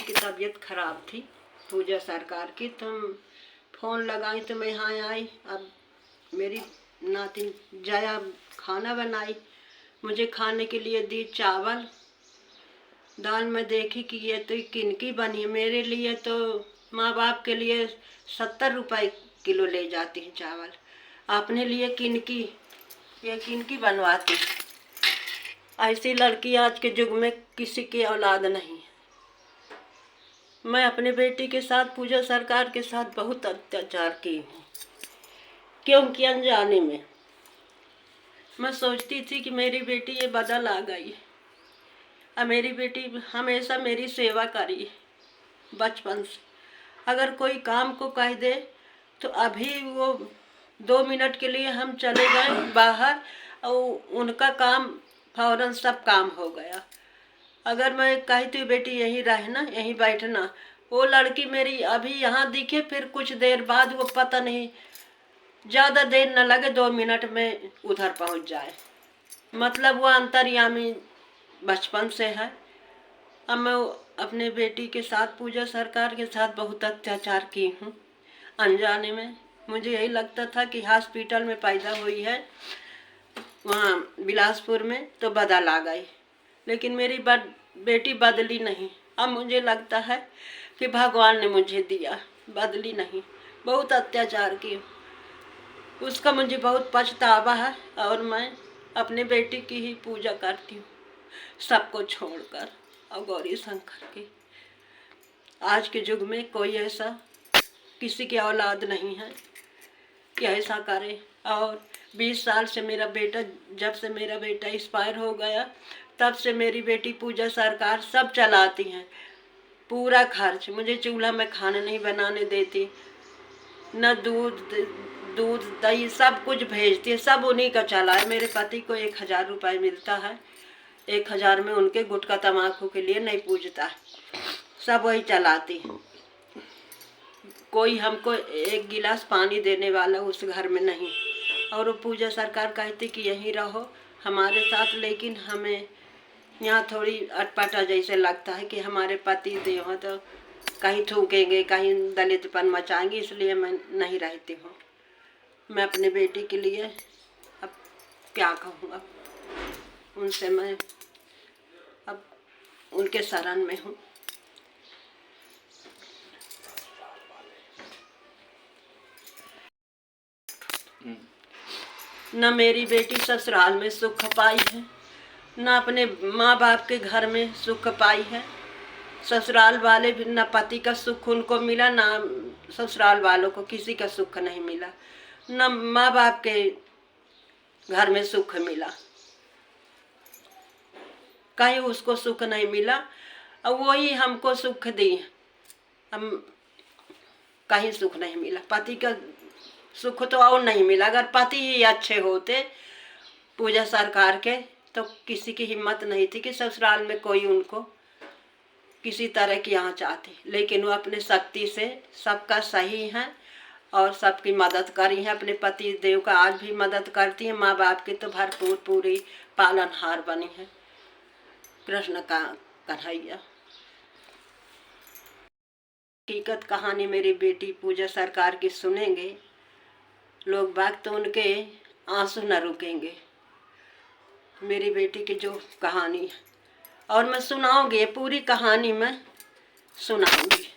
की तबीयत खराब थी पूजा सरकार की, तो फ़ोन लगाई तो मैं यहाँ आई। अब मेरी नातिन जया खाना बनाई, मुझे खाने के लिए दी चावल दाल। में देखी कि ये तो किनकी बनी है, मेरे लिए तो माँ बाप के लिए 70 रुपये किलो ले जाती है चावल, अपने लिए किनकी, ये किनकी बनवाती। ऐसी लड़की आज के युग में किसी की औलाद नहीं। मैं अपने बेटी के साथ पूजा सरकार के साथ बहुत अत्याचार की हूँ, क्योंकि अनजाने में मैं सोचती थी कि मेरी बेटी ये बदल आ गई। अब मेरी बेटी हमेशा मेरी सेवा करी बचपन से। अगर कोई काम को कह दे तो अभी वो 2 मिनट के लिए हम चले गए बाहर और उनका काम फौरन सब काम हो गया। अगर मैं कहती हूँ बेटी यहीं रहना, यहीं बैठना, वो लड़की मेरी अभी यहाँ दिखे, फिर कुछ देर बाद वो पता नहीं, ज़्यादा देर न लगे 2 मिनट में उधर पहुँच जाए। मतलब वो अंतर्यामी बचपन से है। अब मैं अपने बेटी के साथ पूजा सरकार के साथ बहुत अत्याचार की हूँ अनजाने में। मुझे यही लगता था कि हॉस्पिटल में पैदा हुई है वहाँ बिलासपुर में तो बदल आ गई, लेकिन मेरी बेटी बदली नहीं। अब मुझे लगता है कि भगवान ने मुझे दिया, बदली नहीं। बहुत अत्याचार की, उसका मुझे बहुत पछतावा है और मैं अपने बेटी की ही पूजा करती हूँ सबको छोड़कर और गौरी शंकर की। आज के युग में कोई ऐसा किसी की औलाद नहीं है कि ऐसा करे। और 20 साल से मेरा बेटा, जब से मेरा बेटा एक्सपायर हो गया तब से मेरी बेटी पूजा सरकार सब चलाती हैं, पूरा खर्च। मुझे चूल्हा में खाना नहीं बनाने देती, न दूध दही सब कुछ भेजती है, सब उन्हीं का चला है। मेरे पति को 1000 रुपये मिलता है, 1000 में उनके गुटखा तम्बाकू के लिए नहीं पूजता है, सब वही चलाती है। कोई हमको एक गिलास पानी देने वाला उस घर में नहीं। और वो पूजा सरकार कहती कि यहीं रहो हमारे साथ, लेकिन हमें यहाँ थोड़ी अटपटा जैसे लगता है कि हमारे पति देव हैं तो कहीं थूकेंगे, कहीं दलितपन मचाएंगे, इसलिए मैं नहीं रहती हूँ। मैं अपने बेटी के लिए अब क्या कहूँ, अब उनसे मैं अब उनके शरण में हूँ। न मेरी बेटी ससुराल में सुख पाई है, न अपने माँ बाप के घर में सुख पाई है। ससुराल वाले भी, न पति का सुख उनको मिला, न ससुराल वालों को किसी का सुख नहीं मिला, न माँ बाप के घर में सुख मिला, कहीं उसको सुख नहीं मिला। और वही हमको सुख दी, हम कहीं सुख नहीं मिला। पति का सुख तो और नहीं मिला। अगर पति ही अच्छे होते पूजा सरकार के तो किसी की हिम्मत नहीं थी कि ससुराल में कोई उनको किसी तरह की आँच आती। लेकिन वो अपने शक्ति से सबका सही है और सबकी मदद करी है। अपने पति देव का आज भी मदद करती है। माँ बाप की तो भरपूर पूरी पालनहार बनी है। कृष्ण का कन्हैया। हकीकत कहानी मेरी बेटी पूजा सरकार की सुनेंगे लोग बाग तो उनके आंसू न रुकेंगे। मेरी बेटी की जो कहानी है, और मैं सुनाऊंगी, पूरी कहानी मैं सुनाऊंगी।